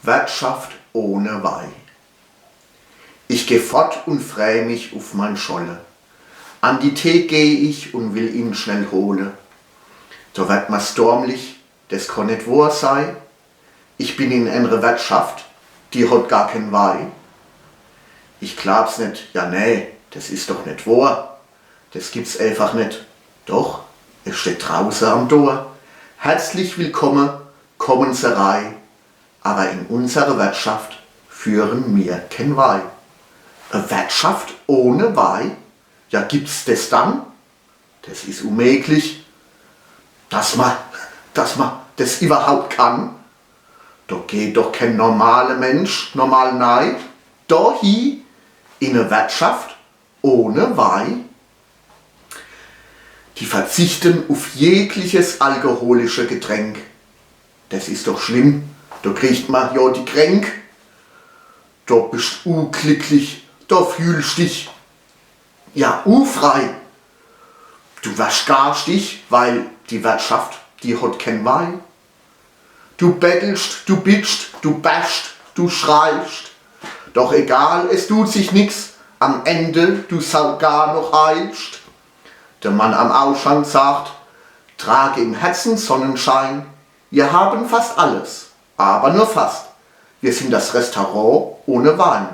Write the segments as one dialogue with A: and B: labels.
A: Wirtschaft ohne Weih. Ich geh fort und freu mich auf mein Scholle. An die Theke geh ich und will ihn schnell hole. Da wird mir stormlich, das kann nicht wahr sein. Ich bin in einer Wirtschaft, die hat gar kein Weih. Ich glaub's nicht, ja nee, das ist doch nicht wahr. Das gibt's einfach nicht. Doch, es steht draußen am Tor. Herzlich willkommen, kommen Sie rein. Aber in unserer Wirtschaft führen wir kein Weih. Eine Wirtschaft ohne Weih? Ja, gibt's das dann? Das ist unmöglich, dass man das überhaupt kann. Da geht doch kein normaler Mensch normal nein. Da hier in eine Wirtschaft ohne Weih. Die verzichten auf jegliches alkoholische Getränk. Das ist doch schlimm. Da kriegt man ja die Kränk. Da bist du glücklich, da fühlst dich ja frei. Du waschst dich, weil die Wirtschaft, die hat kein Weih. Du bettelst, du bittst, du bäschst, du schreist. Doch egal, es tut sich nix, am Ende du sogar noch heilst. Der Mann am Ausschank sagt, trage im Herzen Sonnenschein. Wir haben fast alles, aber nur fast. Wir sind das Restaurant ohne Wein.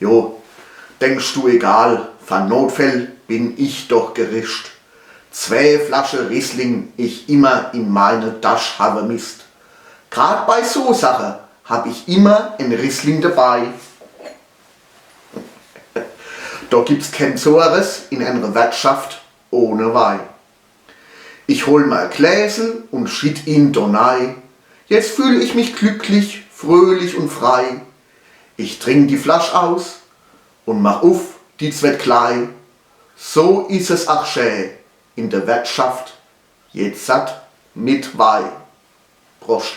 A: Jo, denkst du egal, von Notfall bin ich doch gerischt. 2 Flaschen Riesling ich immer in meine Tasche habe Mist. Grad bei so Sache hab ich immer ein Riesling dabei. Da gibt's kein Sores in einer Wirtschaft ohne Weih. Ich hol mir ein Gläsel und schied ihn donai. Jetzt fühle ich mich glücklich, fröhlich und frei. Ich trink die Flasche aus und mach auf die Zwett klei. So ist es auch schön in der Wirtschaft, jetzt satt mit Weih. Prost.